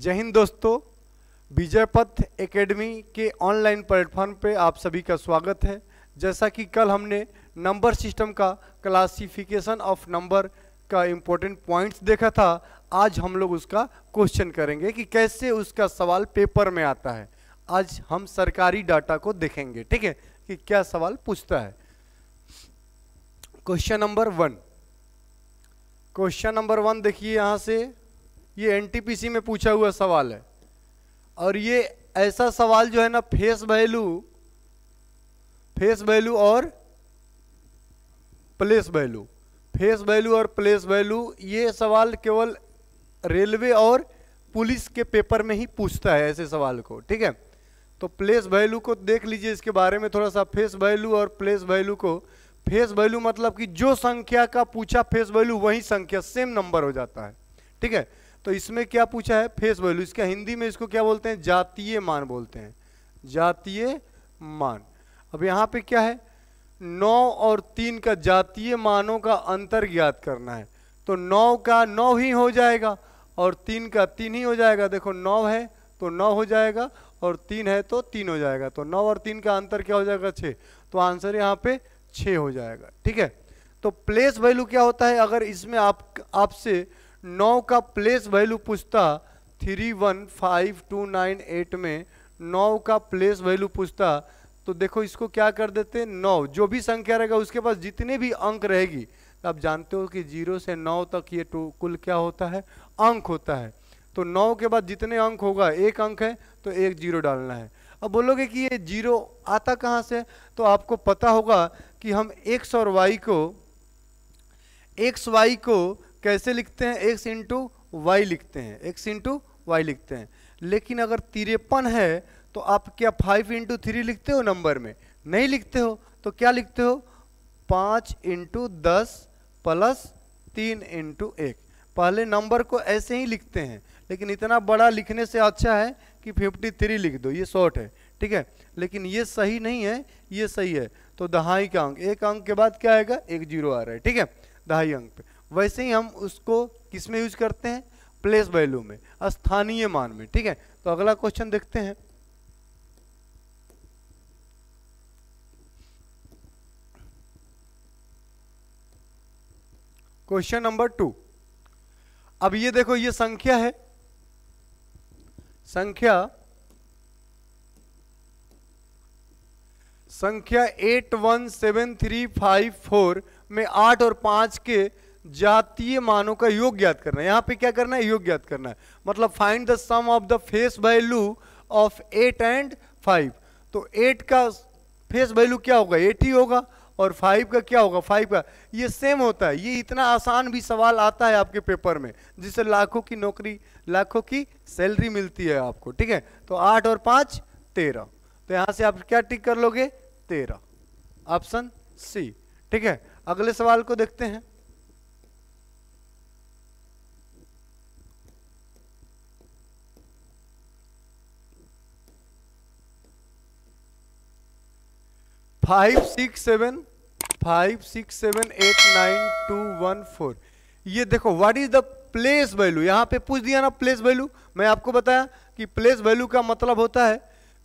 जय हिंद दोस्तों, विजय पथ एकेडमी के ऑनलाइन प्लेटफॉर्म पे आप सभी का स्वागत है। जैसा कि कल हमने नंबर सिस्टम का क्लासिफिकेशन ऑफ नंबर का इम्पोर्टेंट पॉइंट्स देखा था, आज हम लोग उसका क्वेश्चन करेंगे कि कैसे उसका सवाल पेपर में आता है। आज हम सरकारी डाटा को देखेंगे, ठीक है, कि क्या सवाल पूछता है। क्वेश्चन नंबर वन देखिए, यहाँ से ये एनटीपीसी में पूछा हुआ सवाल है और ये ऐसा सवाल जो है ना, फेस वैल्यू और प्लेस वैल्यू, ये सवाल केवल रेलवे और पुलिस के पेपर में ही पूछता है ऐसे सवाल को, ठीक है। तो प्लेस वैल्यू को देख लीजिए, इसके बारे में थोड़ा सा। फेस वैल्यू और प्लेस वैल्यू को, फेस वैल्यू मतलब कि जो संख्या का पूछा फेस वैल्यू वही संख्या सेम नंबर हो जाता है, ठीक है। तो इसमें क्या पूछा है, फेस वैल्यू, इसका हिंदी में इसको क्या बोलते हैं, जातीय मान बोलते हैं, जातीय मान। अब यहाँ पे क्या है, 9 और 3 का जातीय मानों का अंतर ज्ञात करना है। तो 9 का 9 ही हो जाएगा और 3 का 3 ही हो जाएगा। देखो 9 है तो 9 हो जाएगा और 3 है तो 3 हो जाएगा। तो 9 और 3 का अंतर क्या हो जाएगा, 6। तो आंसर यहाँ पे 6 हो जाएगा, ठीक है। तो प्लेस वैल्यू क्या होता है, अगर इसमें आपसे 9 का प्लेस वैल्यू पूछता, 315298 में 9 का प्लेस वैल्यू पूछता, तो देखो इसको क्या कर देते, 9 जो भी संख्या रहेगा उसके पास जितने भी अंक रहेगी, आप जानते हो कि 0 से 9 तक ये कुल क्या होता है, अंक होता है। तो 9 के बाद जितने अंक होगा, एक अंक है तो एक 0 डालना है। अब बोलोगे कि ये 0 आता कहाँ से, तो आपको पता होगा कि हम एक्स और वाई को कैसे लिखते हैं, x इंटू वाई लिखते हैं, लेकिन अगर 53 है तो आप क्या 5 इंटू 3 लिखते हो नंबर में, नहीं लिखते हो। तो क्या लिखते हो, 5 इंटू 10 प्लस 3 इंटू 1। पहले नंबर को ऐसे ही लिखते हैं, लेकिन इतना बड़ा लिखने से अच्छा है कि 53 लिख दो, ये शॉर्ट है, ठीक है। लेकिन ये सही नहीं है, ये सही है। तो दहाई का अंक, एक अंक के बाद क्या आएगा, एक 0 आ रहा है, ठीक है, दहाई अंक पे। वैसे ही हम उसको किस में यूज करते हैं, प्लेस वैल्यू में, स्थानीय मान में, ठीक है। तो अगला क्वेश्चन देखते हैं। Question number 2। अब ये देखो, ये संख्या है, संख्या 817354 में 8 और 5 के जातीय मानों का योग ज्ञात करना है। यहाँ पे क्या करना है, योग ज्ञात करना है, मतलब find the sum of the face value of 8 and 5। तो 8 का फेस वैल्यू क्या होगा, 8 ही होगा, और 5 का क्या होगा, 5 का ये सेम होता है। ये इतना आसान भी सवाल आता है आपके पेपर में, जिससे लाखों की नौकरी, लाखों की सैलरी मिलती है आपको, ठीक है। तो 8 और 5 13। तो यहां से आप क्या टिक कर लोगे, 13, ऑप्शन सी, ठीक है। अगले सवाल को देखते हैं। Five six seven 89214। ये देखो, what is the place value, यहां पे पूछ दिया ना प्लेस वैल्यू। मैं आपको बताया कि प्लेस वैल्यू का मतलब होता है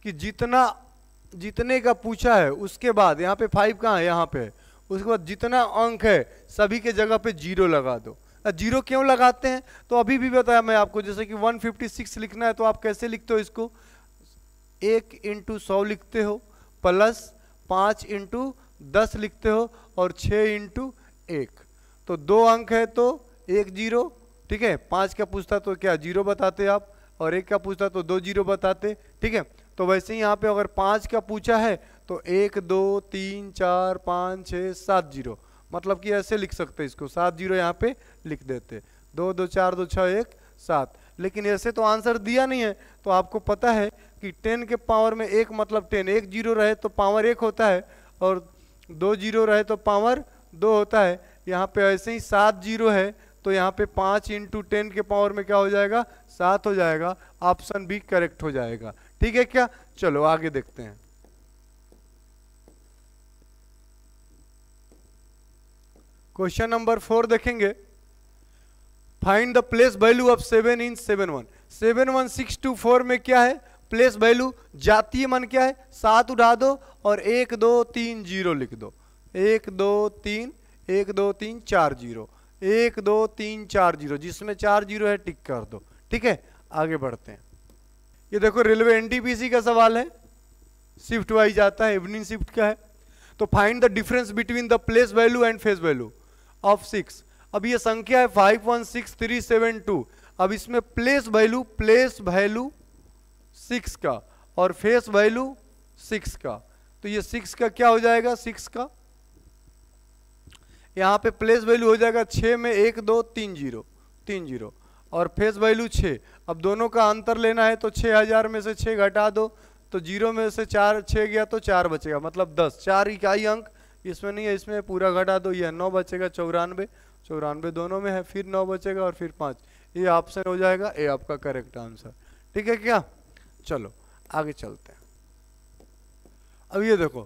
कि जितने का पूछा है उसके बाद, यहाँ पे 5 कहाँ है, यहाँ पे है, उसके बाद जितना अंक है सभी के जगह पे 0 लगा दो। 0 क्यों लगाते हैं, तो अभी भी बताया मैं आपको। जैसे कि 156 लिखना है तो आप कैसे लिखते हो इसको, 1 इंटू 100 लिखते हो, प्लस 5 इंटू 10 लिखते हो, और 6 इंटू 1। तो 2 अंक है तो 1 0, ठीक है। 5 का पूछता तो क्या 0 बताते आप, और 1 का पूछता तो 2 0 बताते, ठीक है। तो वैसे ही यहाँ पे अगर 5 का पूछा है तो 1 2 3 4 5 6 7 0, मतलब कि ऐसे लिख सकते हैं इसको, 7 0 यहाँ पे लिख देते, 2 2 4 2 6 1 7। लेकिन ऐसे तो आंसर दिया नहीं है। तो आपको पता है कि 10 के पावर में 1 मतलब 10, 1 0 रहे तो पावर 1 होता है, और 2 0 रहे तो पावर 2 होता है। यहाँ पे ऐसे ही 7 0 है तो यहाँ पे 5 इंटू 10 के पावर में क्या हो जाएगा, 7 हो जाएगा। ऑप्शन बी करेक्ट हो जाएगा, ठीक है क्या। चलो आगे देखते हैं। क्वेश्चन नंबर 4 देखेंगे। Find the place value of 7 इन 7 1 71624 में क्या है प्लेस वैल्यू, जातीय मान क्या है 7 उठा दो और 1 2 3 0 लिख दो, 1 2 3 1 2 3 4 0 1 2 3 4 0, जिसमें 4 0 है टिक कर दो। ठीक है, आगे बढ़ते हैं। ये देखो रेलवे एनटीपीसी का सवाल है, शिफ्ट वाइज आता है, इवनिंग शिफ्ट का है। तो find the difference between the place value and face value of 6। अब ये संख्या है 516372। अब इसमें प्लेस वैल्यू 6 का और फेस वैल्यू 6 का, तो ये 6 का क्या हो जाएगा 6 का, यहाँ पे प्लेस वैल्यू हो जाएगा 6 में 1 2 3 0 3 0 और फेस वैल्यू 6। अब दोनों का अंतर लेना है तो 6000 में से 6 घटा दो तो 0 में से 4 6 गया तो 4 बचेगा, मतलब 10। 4 इकाई अंक इसमें नहीं है, इसमें पूरा घटा दो, यह 9 बचेगा। 94 94 दोनों में है, फिर 9 बचेगा और फिर 5। ये ऑप्शन हो जाएगा ए आपका करेक्ट आंसर। ठीक है क्या, चलो आगे चलते हैं। अब ये देखो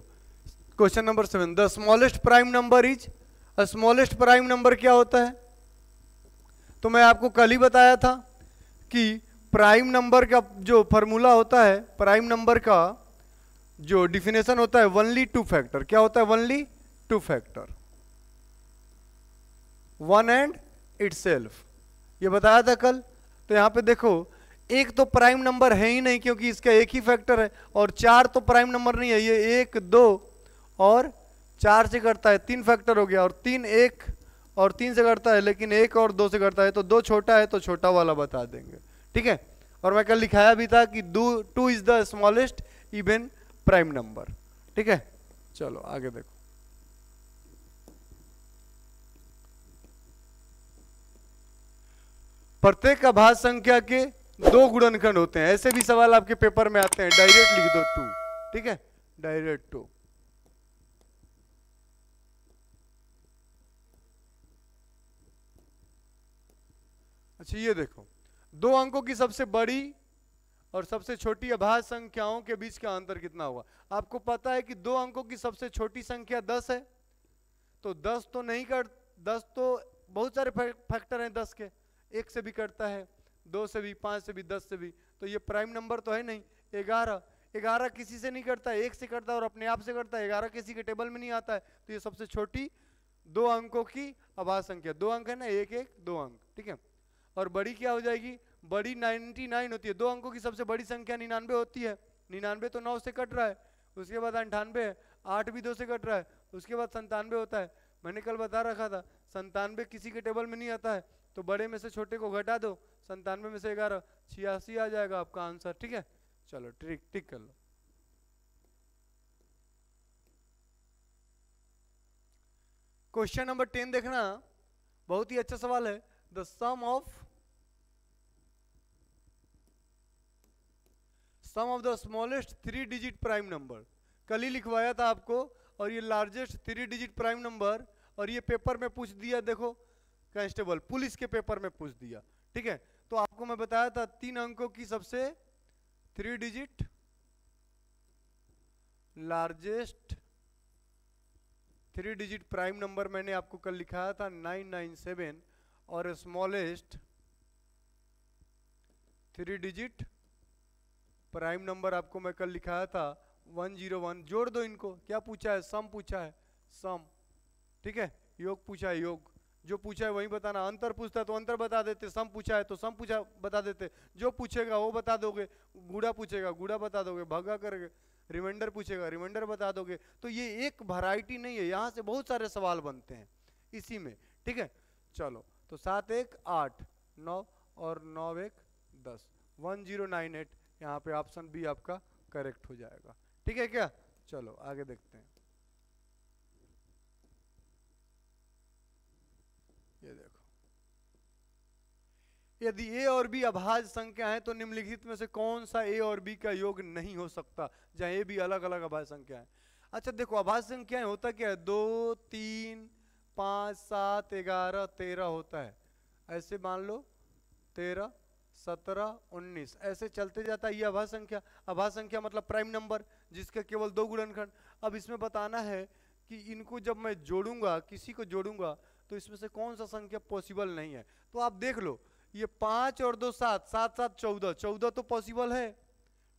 question number 7, the smallest prime number is, smallest prime number क्या होता है, तो मैं आपको कल ही बताया था कि प्राइम नंबर का जो फॉर्मूला होता है, प्राइम नंबर का जो डिफिनेशन होता है ओनली 2 फैक्टर। क्या होता है ओनली 2 फैक्टर, 1 एंड इटसेल्फ, ये बताया था कल। तो यहां पे देखो एक तो प्राइम नंबर है ही नहीं क्योंकि इसका एक ही फैक्टर है, और 4 तो प्राइम नंबर नहीं है, ये 1 2 और 4 से करता है, 3 फैक्टर हो गया, और 3 1 और 3 से करता है, लेकिन 1 और 2 से करता है, तो 2 छोटा है तो छोटा वाला बता देंगे। ठीक है, और मैं कल लिखाया भी था कि 2 is the smallest even prime number. ठीक है, चलो आगे देखो। प्रत्येक अभाज्य संख्या के 2 गुणनखंड होते हैं, ऐसे भी सवाल आपके पेपर में आते हैं, डायरेक्ट लिख दो 2। ठीक है, डायरेक्ट 2। अच्छा ये देखो 2 अंकों की सबसे बड़ी और सबसे छोटी अभाज्य संख्याओं के बीच का अंतर कितना होगा। आपको पता है कि 2 अंकों की सबसे छोटी संख्या 10 है, तो 10 तो नहीं कर, 10 तो बहुत सारे फैक्टर हैं 10 के, 1 से भी करता है, 2 से भी, 5 से भी, 10 से भी, तो ये प्राइम नंबर तो है नहीं। 11 किसी से नहीं करता है, 1 से करता है और अपने आप से करता है, 11 किसी के टेबल में नहीं आता है, तो ये सबसे छोटी 2 अंकों की अभाज्य संख्या, 2 अंक है ना, 1 1 2 अंक। ठीक है, और बड़ी क्या हो जाएगी, बड़ी 99 होती है। 2 अंकों की सबसे बड़ी संख्या 99 होती है, 99 तो 9 से कट रहा है, उसके बाद 98 है, 8 भी 2 से कट रहा है, उसके बाद 97 होता है। मैंने कल बता रखा था 97 किसी के टेबल में नहीं आता है, तो बड़े में से छोटे को घटा दो, 97 में से 11 86 आ जाएगा आपका आंसर। ठीक है, चलो टिक कर लो। क्वेश्चन नंबर 10 देखना, बहुत ही अच्छा सवाल है। The sum of the smallest 3 digit prime number, कल ही लिखवाया था आपको, और ये लार्जेस्ट 3 डिजिट प्राइम नंबर, और ये पेपर में पूछ दिया, देखो कांस्टेबल पुलिस के पेपर में पूछ दिया। ठीक है, तो आपको मैं बताया था 3 अंकों की सबसे 3 digit largest 3 digit prime number मैंने आपको कल लिखाया था 997, और स्मॉलेस्ट 3 डिजिट प्राइम नंबर आपको मैं कल लिखाया था 101। जोड़ दो इनको, क्या पूछा है, सम पूछा है, सम। ठीक है, योग पूछा है, योग, जो पूछा है वही बताना। अंतर पूछता है तो अंतर बता देते, सम पूछा है तो सम पूछा बता देते, जो पूछेगा वो बता दोगे, गुड़ा पूछेगा गुड़ा बता दोगे, भागा करके रिमाइंडर पूछेगा रिमाइंडर बता दोगे। तो ये एक वैरायटी नहीं है, यहाँ से बहुत सारे सवाल बनते हैं इसी में। ठीक है, चलो तो 7 1 8 9 और 9 1 10 1098, यहाँ पे ऑप्शन बी आपका करेक्ट हो जाएगा। ठीक है क्या, चलो आगे देखते हैं। ये देखो, यदि ए और बी अभाज्य संख्या है तो निम्नलिखित में से कौन सा ए और बी का योग नहीं हो सकता, जहां ए बी अलग अलग अभाज्य संख्या है। अच्छा देखो, अभाज्य संख्याएं होता क्या है, 2 3 5 7 11 13 होता है, ऐसे मान लो 13 17 19 ऐसे चलते जाता है। ये अभाज्य संख्या, अभाज्य संख्या मतलब प्राइम नंबर जिसके केवल 2 गुणनखंड। अब इसमें बताना है कि इनको जब मैं जोड़ूंगा, किसी को जोड़ूंगा, तो इसमें से कौन सा संख्या पॉसिबल नहीं है? तो आप देख लो, ये 5 और 2 7, 7 7 14, 14 तो पॉसिबल है,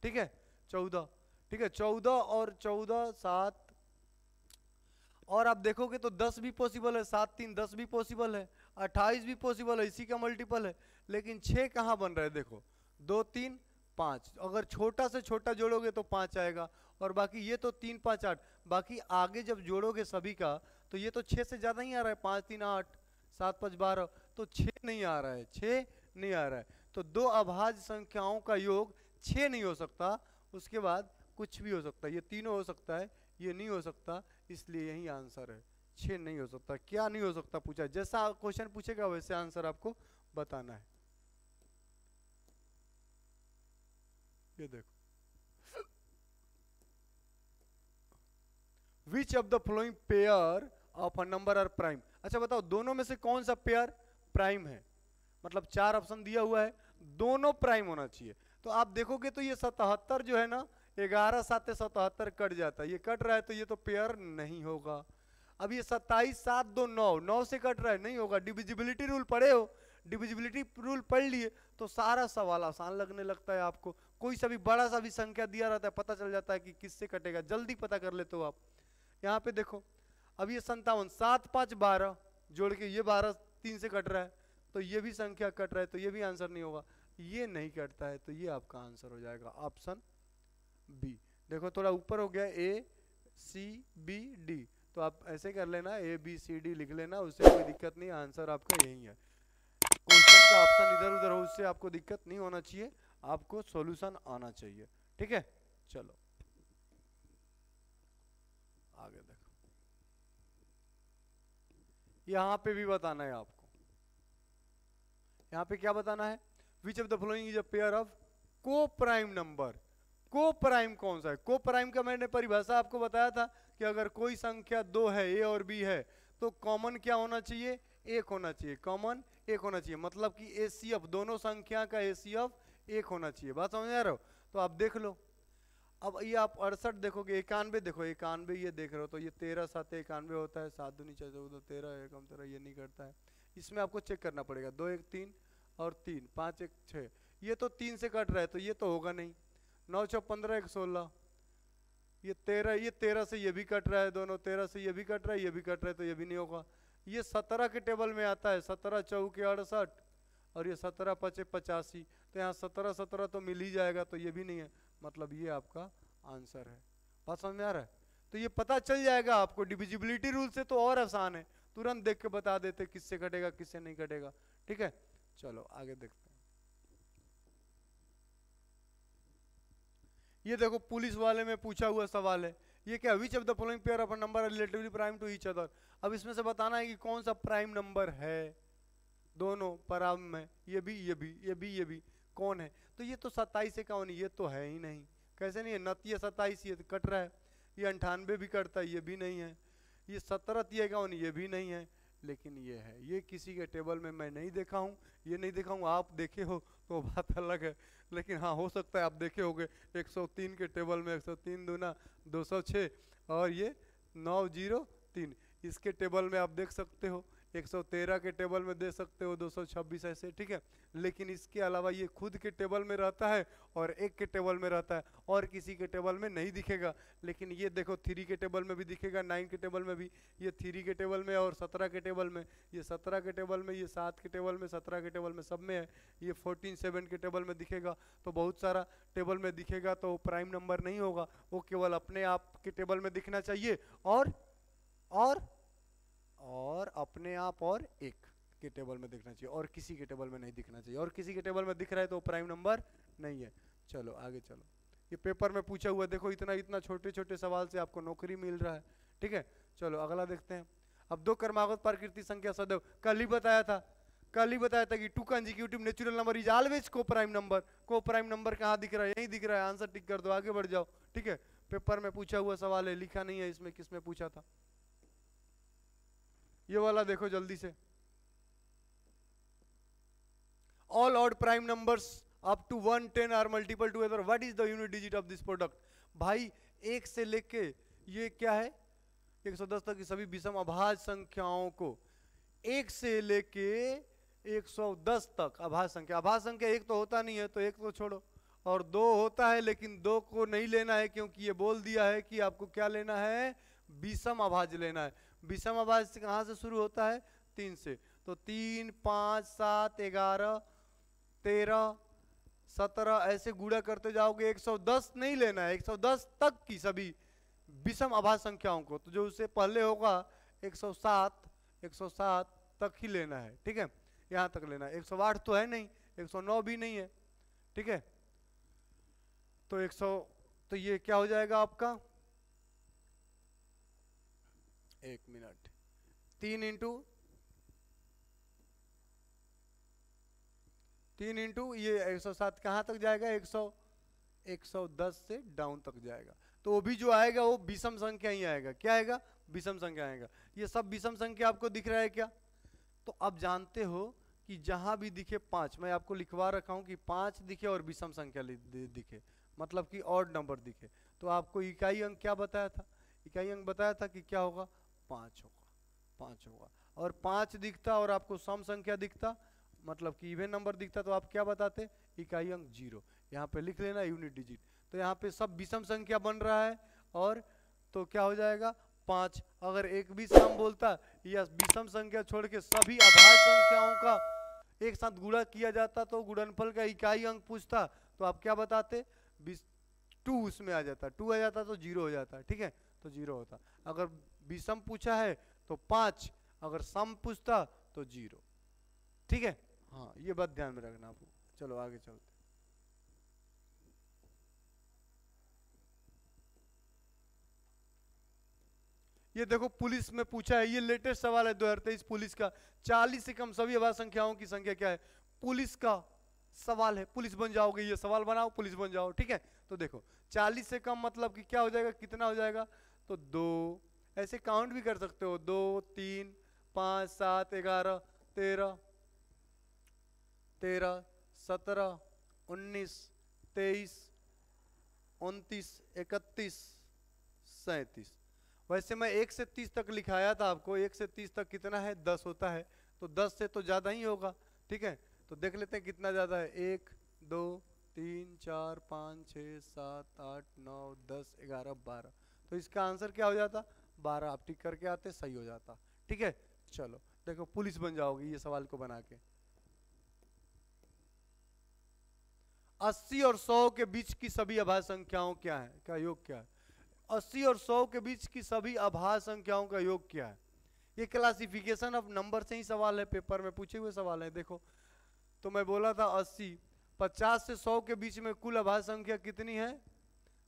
ठीक है 14, ठीक है 14 और 14 7, और आप देखोगे तो 10 भी पॉसिबल है, 7 3 10 भी पॉसिबल है, 28 भी पॉसिबल है, इसी का मल्टीपल है। लेकिन 6 कहाँ बन रहा है? देखो 2 3 5, अगर छोटा से छोटा जोड़ोगे तो 5 आएगा, और बाकी ये तो 3 5 8, बाकी आगे जब जोड़ोगे सभी का तो ये तो 6 से ज़्यादा ही आ रहा है, 5 3 8, 7 5 12, तो 6 नहीं आ रहा है, 6 नहीं आ रहा है। तो दो अभाज्य संख्याओं का योग 6 नहीं हो सकता, उसके बाद कुछ भी हो सकता है, ये तीनों हो सकता है, ये नहीं हो सकता, इसलिए यही आंसर है, 6 नहीं हो सकता। क्या नहीं हो सकता पूछा, जैसा क्वेश्चन पूछेगा वैसे आंसर आपको बताना है। ये देखो, which of the following pair of a number are prime. अच्छा बताओ, दोनों में से कौन सा पेयर प्राइम है? मतलब 4 ऑप्शन दिया हुआ है, दोनों प्राइम होना चाहिए। तो आप देखोगे तो ये 77 जो है ना, 11 7 77 कट जाता है, ये कट रहा है तो ये तो पेयर नहीं होगा। अब ये 27 7 2 9, 9 से कट रहा है, नहीं होगा। डिविजिबिलिटी रूल पढ़े हो? डिविजिबिलिटी रूल पढ़ लिए तो सारा सवाल आसान लगने लगता है आपको। कोई सा भी बड़ा सा भी संख्या दिया रहता है, पता चल जाता है कि किससे कटेगा, जल्दी पता कर लेते हो आप। यहाँ पे देखो, अब ये 57 7 5 12 जोड़ के ये 12 3 से कट रहा है, तो ये भी संख्या कट रहा है, तो ये भी आंसर नहीं होगा। ये नहीं कटता है तो ये आपका आंसर हो जाएगा ऑप्शन बी। देखो थोड़ा ऊपर हो गया A C B D, तो आप ऐसे कर लेना, A B C D लिख लेना, उससे कोई दिक्कत नहीं, आंसर आपका यही है। क्वेश्चन का ऑप्शन इधर उधर हो उससे आपको दिक्कत नहीं होना चाहिए, आपको सॉल्यूशन आना चाहिए, ठीक है। चलो आगे देखो, यहां पे भी बताना है आपको। यहां पे क्या बताना है? विच of the following is a pair of को प्राइम नंबर। को प्राइम कौन सा है? को प्राइम का मैंने परिभाषा आपको बताया था कि अगर कोई संख्या 2 है, ए और बी है, तो कॉमन क्या होना चाहिए? 1 होना चाहिए, कॉमन 1 होना चाहिए, मतलब कि एसीएफ दोनों संख्या का एसीएफ 1 होना चाहिए। बात समझ आ रहे हो? तो आप देख लो, अब ये आप 68 देखोगे, 91 देखो, 91 ये देख रहे हो, तो ये 13 7 91 होता है, 7 दूनी 14 13 एकम 13, ये नहीं करता है। इसमें आपको चेक करना पड़ेगा, 2 1 3 और 3 5 1 6, ये तो 3 से कट रहा है तो ये तो होगा नहीं। 9 6 15 1 16, ये 13 से ये भी कट रहा है, दोनों 13 से ये भी कट रहा है, ये भी कट रहा है, तो ये भी नहीं होगा। ये 17 के टेबल में आता है, 17 चौके 68 और ये 17 5 85, तो यहाँ 17 17 तो मिल ही जाएगा, तो ये भी नहीं है, मतलब ये आपका आंसर है। बात समझ में आ रहा है? तो ये पता चल जाएगा आपको, डिविजिबिलिटी रूल से तो और आसान है, तुरंत देख के बता देते किससे कटेगा किससे नहीं कटेगा, ठीक है। चलो आगे देखते हैं। ये देखो पुलिस वाले में पूछा हुआ सवाल है, ये क्या? Which of the following pair of a number are relatively prime to each other. अब इसमें से बताना है कि कौन सा प्राइम नंबर है, दोनों प्राइम में, ये भी ये भी ये भी ये भी कौन है? तो ये तो 27 से कौन, ये तो है ही नहीं, कैसे नहीं है? 29 27 ये कट रहा है, ये 98 भी कटता है, ये भी नहीं है। ये 17 कौन, ये भी नहीं है, लेकिन ये है। ये किसी के टेबल में मैं नहीं देखा हूँ, ये नहीं देखा हूँ, आप देखे हो तो बात अलग है, लेकिन हाँ हो सकता है आप देखे होगे 103 के टेबल में 103 दूना 206 और ये 903, इसके टेबल में आप देख सकते हो, 113 के टेबल में दे सकते हो, 226 ऐसे, ठीक है। लेकिन इसके अलावा ये खुद के टेबल में रहता है और एक के टेबल में रहता है और किसी के टेबल में नहीं दिखेगा। लेकिन ये देखो 3 के टेबल में भी दिखेगा, 9 के टेबल में भी, ये 3 के टेबल में और 17 के टेबल में, ये 17 के टेबल में, ये 7 के टेबल में, 17 के टेबल में, सब में है। ये 14 7 के टेबल में दिखेगा, तो बहुत सारा टेबल में दिखेगा, तो प्राइम नंबर नहीं होगा, वो केवल अपने आप के टेबल में दिखना चाहिए और अपने आप और एक के टेबल में दिखना चाहिए, और किसी के टेबल में नहीं दिखना चाहिए, और किसी के टेबल में दिख रहा है तो प्राइम नंबर नहीं है। चलो आगे चलो, ये पेपर में पूछा हुआ, देखो इतना इतना छोटे छोटे सवाल से आपको नौकरी मिल रहा है, ठीक है। चलो अगला देखते हैं। अब 2 क्रमागत प्रकृति संख्या सदैव, कल ही बताया था कि 2 consecutive natural number is always को प्राइम नंबर। को प्राइम नंबर कहाँ दिख रहा है? यही दिख रहा है, आंसर टिक कर दो, आगे बढ़ जाओ, ठीक है। पेपर में पूछा हुआ सवाल है, लिखा नहीं है इसमें किसमें पूछा था। ये वाला देखो जल्दी से, all odd prime numbers up to 1 10 are multiple to other, what is the unit digit of this product. भाई 1 से लेके ये क्या है 110 तक की सभी विषम अभाज्य संख्याओं को 1 से लेके 110 तक अभाज्य संख्या। अभाज्य संख्या एक तो होता नहीं है, तो एक तो छोड़ो, और 2 होता है, लेकिन 2 को नहीं लेना है, क्योंकि ये बोल दिया है कि आपको क्या लेना है, विषम अभाज्य लेना है। विषम अभाज्य कहाँ से शुरू होता है, 3 से। तो 3, 5, 7, 11, 13, 17 ऐसे गुणा करते जाओगे, 110 नहीं लेना है, 110 तक की सभी विषम अभाज्य संख्याओं को। तो जो उससे पहले होगा 107 तक ही लेना है, ठीक है, यहां तक लेना है। 108 तो है नहीं, 109 भी नहीं है, ठीक है। तो 100, तो ये क्या हो जाएगा आपका, 1 मिनट, 3 इंटू ये 107 कहाँ तक जाएगा, 110 से डाउन तक जाएगा। तो वो भी जो आएगा वो विषम संख्या ही आएगा। क्या आएगा, विषम संख्या आएगा। ये सब विषम संख्या आपको दिख रहा है क्या। तो अब जानते हो कि जहां भी दिखे 5, मैं आपको लिखवा रखा हूं कि 5 दिखे और विषम संख्या दिखे, मतलब कि ऑड नंबर दिखे, तो आपको इकाई अंक क्या बताया था, इकाई अंक बताया था कि क्या होगा, 5 होगा, 5 होगा। और 5 दिखता और आपको सम संख्या दिखता, मतलब कि इवन नंबर दिखता, तो आप क्या बताते, इकाई अंक 0। यहाँ पे लिख लेना यूनिट डिजिट। तो यहाँ पे सब विषम संख्या बन रहा है, और तो क्या हो जाएगा 5। अगर एक भी सम बोलता या विषम संख्या छोड़ के सभी अभाज्य संख्याओं का एक साथ गुणा किया जाता, तो गुणनफल का इकाई अंक पूछता, तो आप क्या बताते, 2 उसमें आ जाता, 2 आ जाता तो 0 हो जाता, ठीक है, तो 0 होता। अगर विषम पूछा है तो 5, अगर सम पूछता तो 0, ठीक है। हाँ, ये बात ध्यान में रखना आपको। चलो आगे चलते। ये देखो पुलिस में पूछा है, ये लेटेस्ट सवाल है 2023 पुलिस का। 40 से कम सभी अभाज्य संख्याओं की संख्या क्या है, पुलिस का सवाल है। पुलिस बन जाओगे, ये सवाल बनाओ, पुलिस बन जाओ, ठीक है। तो देखो 40 से कम मतलब कि क्या हो जाएगा, कितना हो जाएगा, तो 2, ऐसे काउंट भी कर सकते हो, 2, 3, 5, 7, 11, 13, 17, 19, 23, 29, 31, 37। वैसे मैं 1 से 30 तक लिखाया था आपको, 1 से 30 तक कितना है, 10 होता है, तो 10 से तो ज्यादा ही होगा, ठीक है। तो देख लेते हैं कितना ज्यादा है, 1, 2, 3, 4, 5, 6, 7, 8, 9, 10, 11, 12। तो इसका आंसर क्या हो जाता, 12। आप टिक करके आते, सही हो जाता, ठीक है। चलो देखो पुलिस बन जाओगे ये सवाल को बना के। 80 और 100 के बीच की सभी अभाज्य संख्याओं क्या है, का योग क्या है। 80 और 100 के बीच की सभी अभाज्य संख्याओं का योग क्या है। ये क्लासिफिकेशन ऑफ नंबर से ही सवाल है, पेपर में पूछे हुए सवाल है। देखो तो मैं बोला था 80, 50 से 100 के बीच में कुल अभाज्य संख्या कितनी है,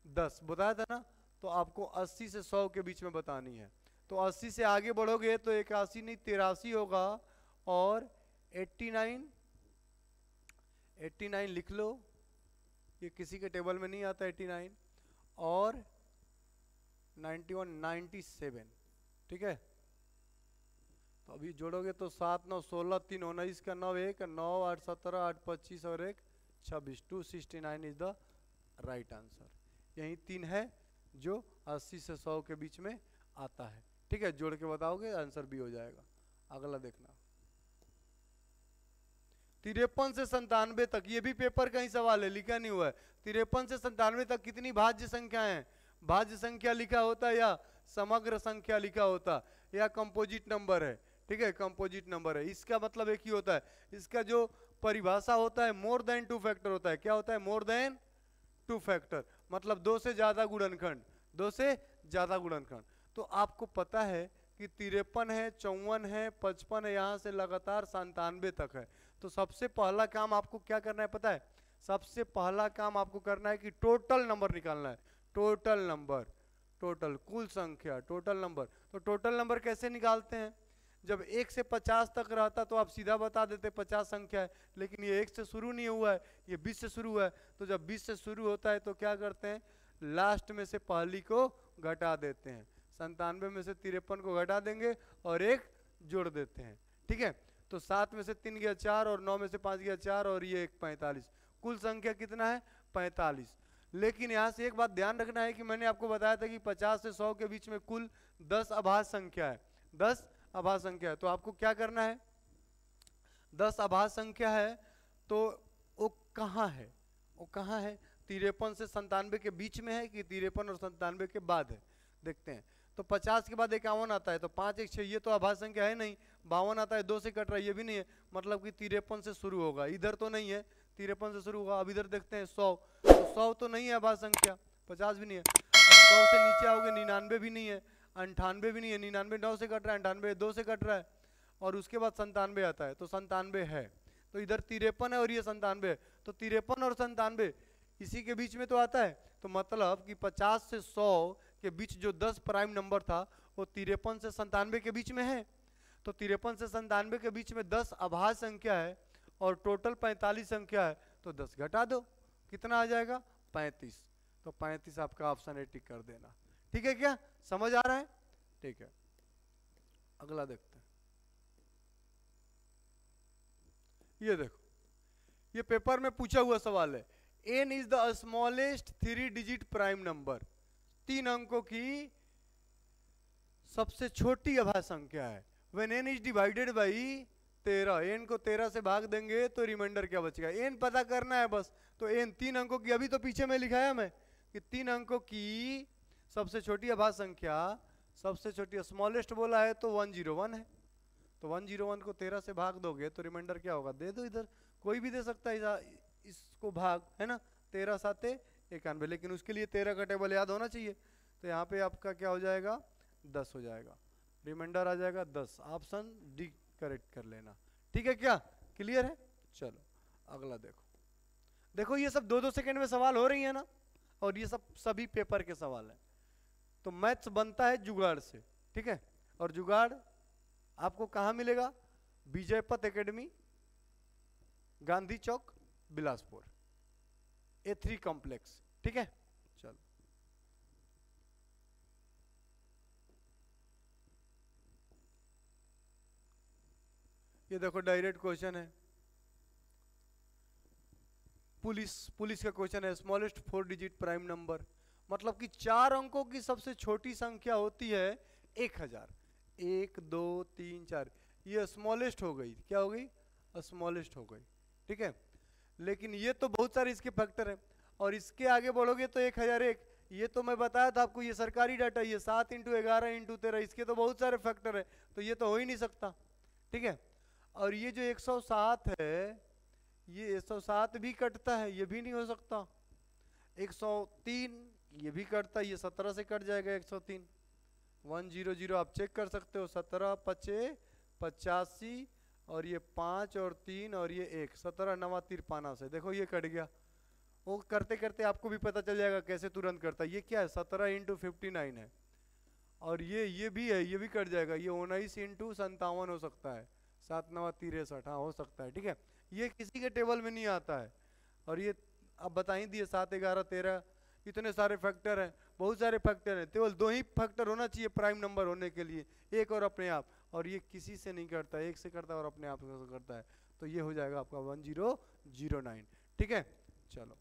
10 बताया था ना। तो आपको 80 से 100 के बीच में बतानी है। तो 80 से आगे बढ़ोगे तो 81 नहीं 83 होगा, और 89 लिख लो, ये किसी के टेबल में नहीं आता 89, और 91, 97, ठीक है। तो अभी जोड़ोगे तो 7, 9, 16, 3, 19 का 9, 1, 9, 8, 17, 8, 25 और 1, 26, 269 इज द राइट आंसर। यही 3 है जो 80 से 100 के बीच में आता है, ठीक है। जोड़ के बताओगे आंसर भी हो जाएगा। अगला देखना, 53 से 97 तक, ये भी पेपर का ही सवाल है, लिखा नहीं हुआ है। 53 से 97 तक कितनी भाज्य संख्या है, भाज्य संख्या लिखा होता है या समग्र संख्या लिखा होता या कंपोजिट नंबर है, ठीक है, कंपोजिट नंबर है। इसका मतलब एक ही होता है, इसका जो परिभाषा होता है मोर देन 2 फैक्टर होता है। क्या होता है, मोर देन 2 फैक्टर, मतलब 2 से ज्यादा गुणनखंड, 2 से ज्यादा गुणनखंड। तो आपको पता है कि 53 है, 54 है, 55 है, यहाँ से लगातार 97 तक है। तो सबसे पहला काम आपको क्या करना है पता है, सबसे पहला काम आपको करना है कि टोटल नंबर निकालना है। टोटल नंबर, टोटल कुल संख्या, टोटल नंबर। तो टोटल नंबर कैसे निकालते हैं, जब 1 से 50 तक रहता तो आप सीधा बता देते 50 संख्या है, लेकिन ये 1 से शुरू नहीं हुआ है, ये 20 से शुरू हुआ है। तो जब 20 से शुरू होता है तो क्या करते हैं, लास्ट में से पहली को घटा देते हैं। 97 में से 53 को घटा देंगे और 1 जोड़ देते हैं, ठीक है। तो 7 में से 3 गया 4 और 9 में से 5 गया 4 और ये 1 45। कुल संख्या कितना है, 45। लेकिन यहाँ से एक बात ध्यान रखना है कि मैंने आपको बताया था कि 50 से 100 के बीच में कुल 10 अभाज्य संख्या है, 10 आभास संख्या है। तो आपको क्या करना है, 10 आभास संख्या है तो वो कहाँ है, वो कहाँ है, 53 से 97 के बीच में है कि 53 और 97 के बाद है, देखते हैं। तो 50 के बाद 51 आता है, तो 5 1 6, ये तो आभास संख्या है नहीं। 52 आता है, 2 से कट रहा है, ये भी नहीं है, मतलब कि 53 से शुरू होगा, इधर तो नहीं है, 53 से शुरू होगा। अब इधर देखते हैं 100, तो 100 तो नहीं है आभास संख्या, 50 भी नहीं है। 100 से नीचे आओगे 99 भी नहीं है, 98 भी नहीं है, 99 9 से कट रहा है, 98 2 से कट रहा है, और उसके बाद 97 आता है, तो 97 है। तो इधर 53 है और ये 97 है, तो 53 और 97 इसी के बीच में तो आता है। तो मतलब कि 50 से 100 के बीच जो 10 प्राइम नंबर था वो 53 से 97 के बीच में है। तो 53 से 97 के बीच में 10 आभास संख्या है और टोटल 45 संख्या है, तो 10 घटा दो, कितना आ जाएगा, 35। तो 35 आपका ऑप्शन ए टिक कर देना। ठीक है, क्या समझ आ रहा है? ठीक है, अगला देखते हैं। ये देखो, ये पेपर में पूछा हुआ सवाल है, n is the smallest 3 digit prime number, 3 अंकों की सबसे छोटी आभास संख्या है। When n is divided by 13, n को 13 से भाग देंगे तो रिमाइंडर क्या बचेगा, n पता करना है बस। तो n 3 अंकों की, अभी तो पीछे में लिखा है मैं कि 3 अंकों की सबसे छोटी आभास संख्या, सबसे छोटी स्मॉलेस्ट बोला है तो 101 है। तो 101 को 13 से भाग दोगे तो रिमाइंडर क्या होगा, दे दो, इधर कोई भी दे सकता है इसको भाग, है ना, 13 7 91, लेकिन उसके लिए 13 का टेबल याद होना चाहिए। तो यहाँ पे आपका क्या हो जाएगा, 10 हो जाएगा, रिमाइंडर आ जाएगा 10, ऑप्शन डी करेक्ट कर लेना। ठीक है, क्या क्लियर है? चलो अगला देखो। देखो ये सब 2-2 सेकंड में सवाल हो रही है ना, और ये सब सभी पेपर के सवाल है। तो मैथ्स बनता है जुगाड़ से, ठीक है, और जुगाड़ आपको कहाँ मिलेगा, विजय पथ एकेडमी, गांधी चौक, बिलासपुर, A3 कॉम्प्लेक्स। ठीक है, चलो ये देखो डायरेक्ट क्वेश्चन है, पुलिस का क्वेश्चन है, स्मॉलेस्ट 4 डिजिट प्राइम नंबर, मतलब कि 4 अंकों की सबसे छोटी संख्या होती है 1000, 1 2 3 4, ये स्मॉलेस्ट हो गई, क्या हो गई, स्मॉलेस्ट हो गई। ठीक है, लेकिन ये तो बहुत सारे इसके फैक्टर हैं, और इसके आगे बढ़ोगे तो 1001, ये तो मैं बताया था आपको, ये सरकारी डाटा, ये 7 × 11 × 13, इसके तो बहुत सारे फैक्टर है, तो ये तो हो ही नहीं सकता। ठीक है, और ये जो 107 है, ये 107 भी कटता है, ये भी नहीं हो सकता। 103 ये भी कटता है, ये 17 से कट जाएगा 103। 100 आप चेक कर सकते हो, 17 5 85, और ये 5 और 3 और ये 1, 17 9 53 से, देखो ये कट गया। वो करते करते आपको भी पता चल जाएगा कैसे तुरंत करता है। ये क्या है, 17 × 59 है, और ये भी है, ये भी कट जाएगा, ये 19 × 57 हो सकता है, 7 9 63, हाँ हो सकता है। ठीक है, ये किसी के टेबल में नहीं आता है, और ये आप बता ही दिए 7 11 13, इतने सारे फैक्टर हैं, बहुत सारे फैक्टर हैं, केवल 2 ही फैक्टर होना चाहिए प्राइम नंबर होने के लिए, एक और अपने आप, और ये किसी से नहीं करता, एक से करता है और अपने आप से करता है, तो ये हो जाएगा आपका 1009। ठीक है, चलो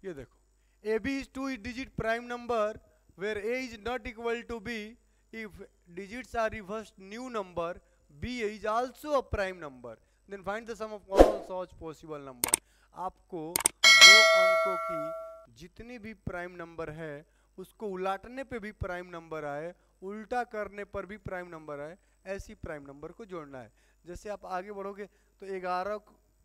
ये देखो, AB is 2 digit prime number where A is not equal to B if digits are reversed new number, B is also a prime number, then find the sum of all such possible number। आपको 2 अंकों की जितनी भी prime number है उसको उलाटने पे भी prime number आए, उल्टा करने पर भी प्राइम नंबर आए, ऐसी प्राइम नंबर को जोड़ना है। जैसे आप आगे बढ़ोगे तो 11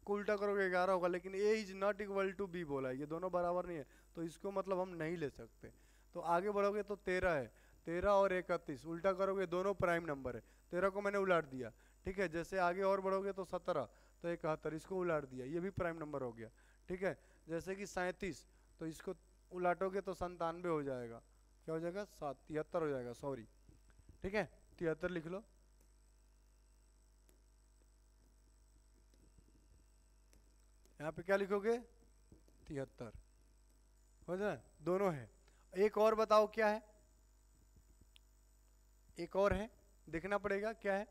को उल्टा करोगे 11 होगा, लेकिन A is not equal to B बोला है, ये दोनों बराबर नहीं है, तो इसको मतलब हम नहीं ले सकते। तो आगे बढ़ोगे तो 13 है, 13 और 31 उल्टा करोगे, दोनों प्राइम नंबर है, 13 को मैंने उलाट दिया। ठीक है, जैसे आगे और बढ़ोगे तो 17 तो 71, इसको उलाट दिया, ये भी प्राइम नंबर हो गया। ठीक है, जैसे कि 37 तो इसको उलाटोगे तो 97 हो जाएगा, क्या हो जाएगा, 73 हो जाएगा, सॉरी। ठीक है, 73 लिख लो। यहाँ पे क्या लिखोगे, 73 हो जाए, दोनों है। एक और बताओ क्या है, एक और है, देखना पड़ेगा क्या है।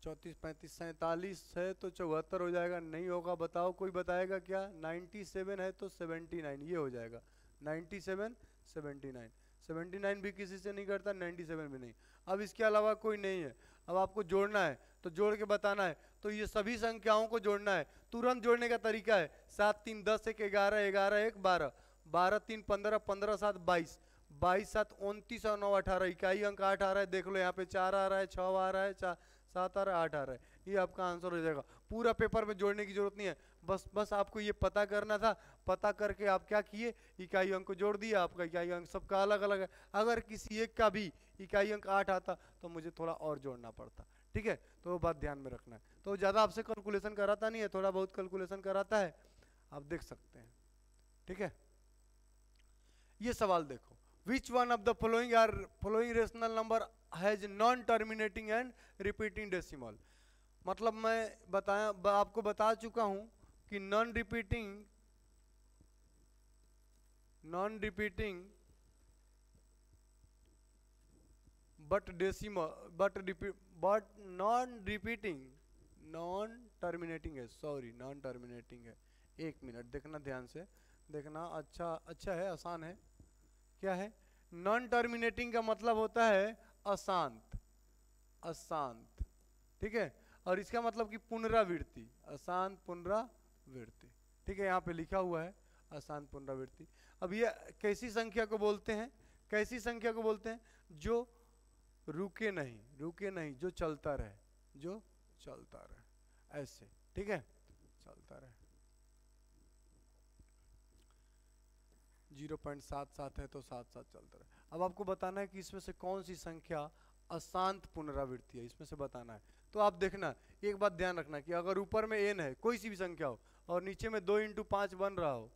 34 35 47 है तो 74 हो जाएगा, नहीं होगा बताओ, कोई बताएगा क्या? 97 है तो 79 ये हो जाएगा, 97 79 79 भी किसी से नहीं करता, 97 भी नहीं। अब इसके अलावा कोई नहीं है। अब आपको जोड़ना है तो जोड़ के बताना है, तो ये सभी संख्याओं को जोड़ना है। तुरंत जोड़ने का तरीका है 7 3 10 1 11 11 1 12 12 3 15 15 7 22 22 7 29 और 9 18 इकाई अंक 8 आ रहा है, देख लो यहाँ पे 4 आ रहा है, 6 आ रहा है, 7 आ रहा है, 8 आ रहा है, ये आपका आंसर हो जाएगा। पूरा पेपर में जोड़ने की जरूरत नहीं है, बस आपको ये पता करना था। पता करके आप क्या किए, इकाई अंक को जोड़ दिया। आपका इकाई अंक सबका अलग अलग है, अगर किसी एक का भी इकाई अंक 8 आता तो मुझे थोड़ा और जोड़ना पड़ता, ठीक है, तो वो बात ध्यान में रखना है। तो ज़्यादा आपसे कैलकुलेशन कराता नहीं है, थोड़ा बहुत कैलकुलेशन कराता है, आप देख सकते हैं, ठीक है। ये सवाल देखो, which one of the following rational number has non terminating and repeating decimal. मतलब मैं आपको बता चुका हूं कि non repeating but non terminating है, सॉरी नॉन टर्मिनेटिंग है। एक मिनट देखना, ध्यान से देखना, अच्छा है, आसान है। क्या है? नॉन टर्मिनेटिंग का मतलब होता है अशांत, ठीक है, और इसका मतलब कि पुनरावृत्ति, अशांत पुनरावृत्ति, ठीक है, यहाँ पे लिखा हुआ है अशांत पुनरावृत्ति। अब ये कैसी संख्या को बोलते हैं? कैसी संख्या को बोलते हैं? जो रुके नहीं, जो चलता रहे, ऐसे, ठीक है, चलता रहे। 0.77 है तो 7 चलता रहे। अब आपको बताना है कि इसमें से कौन सी संख्या अशांत पुनरावृत्ति है, इसमें से बताना है। तो आप देखना, एक बात ध्यान रखना कि अगर ऊपर में n है, कोई सी भी संख्या हो, और नीचे में 2 × 5 बन रहा हो,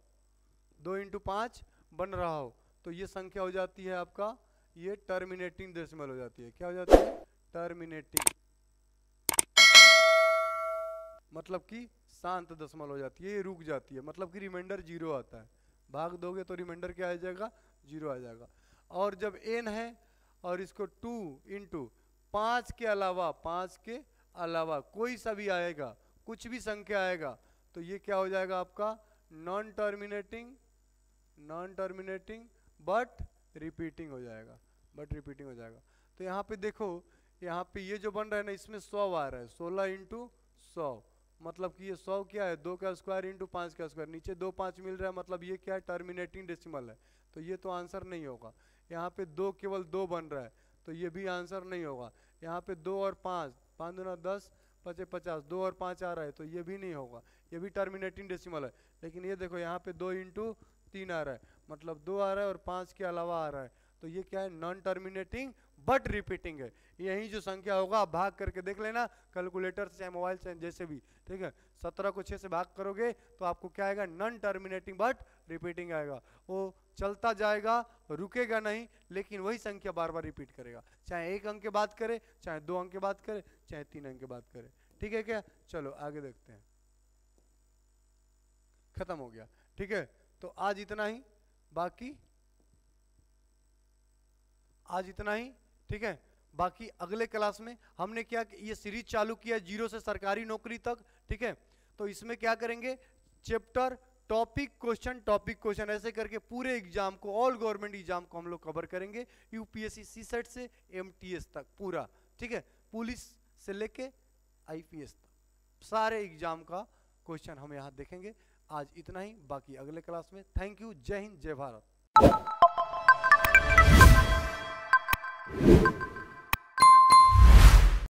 2 × 5 बन रहा हो, तो ये संख्या हो जाती है आपका, ये टर्मिनेटिंग डेसिमल हो जाती है। क्या हो जाती है? टर्मिनेटिंग, मतलब कि शांत दशमलव हो जाती है, ये रुक जाती है, मतलब कि रिमाइंडर 0 आता है। भाग दोगे तो रिमाइंडर क्या आ जाएगा? 0 आ जाएगा। और जब n है और इसको 2 × 5 के अलावा कोई सा भी आएगा, कुछ भी संख्या आएगा, तो ये क्या हो जाएगा आपका? नॉन टर्मिनेटिंग बट रिपीटिंग हो जाएगा, तो यहाँ पे देखो, यहाँ पे ये जो बन रहा है ना, इसमें 100 आ रहा है, 16 × 100, मतलब कि ये 100 क्या है? 2 का स्क्वायर × 5 का स्क्वायर, नीचे 2 5 मिल रहा है, मतलब ये क्या है? टर्मिनेटिंग डेसिमल है, तो ये तो आंसर नहीं होगा। यहाँ पे 2 केवल 2 बन रहा है, तो ये भी आंसर नहीं होगा। यहाँ पे 2 और 5, 5 दूना 10, 5 50, 2 और 5 आ रहा है, तो ये भी नहीं होगा, ये भी टर्मिनेटिंग डेसिमल है। लेकिन ये देखो, यहाँ पे 2 × 3 आ रहा है, मतलब 2 आ रहा है और 5 के अलावा आ रहा है, तो ये क्या है? नॉन टर्मिनेटिंग बट रिपीटिंग है। यही जो संख्या होगा आप भाग करके देख लेना, कैलकुलेटर से, मोबाइल से, जैसे भी, ठीक है। 17 को 6 से भाग करोगे तो आपको क्या आएगा? नॉन टर्मिनेटिंग बट रिपीटिंग आएगा। वो चलता जाएगा, रुकेगा नहीं, लेकिन वही संख्या बार बार रिपीट करेगा, चाहे 1 अंक के बात करे, चाहे 2 अंक के बात करे, चाहे 3 अंक के बात करे, ठीक है क्या? चलो आगे देखते हैं। खत्म हो गया, ठीक है। तो आज इतना ही, ठीक है। बाकी अगले क्लास में हमने क्या, ये सीरीज चालू किया 0 से सरकारी नौकरी तक, ठीक है। तो इसमें क्या करेंगे? चैप्टर, टॉपिक क्वेश्चन ऐसे करके पूरे एग्जाम को, ऑल गवर्नमेंट एग्जाम को हम लोग कवर करेंगे, यूपीएससी सीसेट से एमटीएस तक पूरा, ठीक है। पुलिस से लेके आईपीएस तक सारे एग्जाम का क्वेश्चन हम यहाँ देखेंगे। आज इतना ही, बाकी अगले क्लास में। थैंक यू, जय हिंद, जय भारत।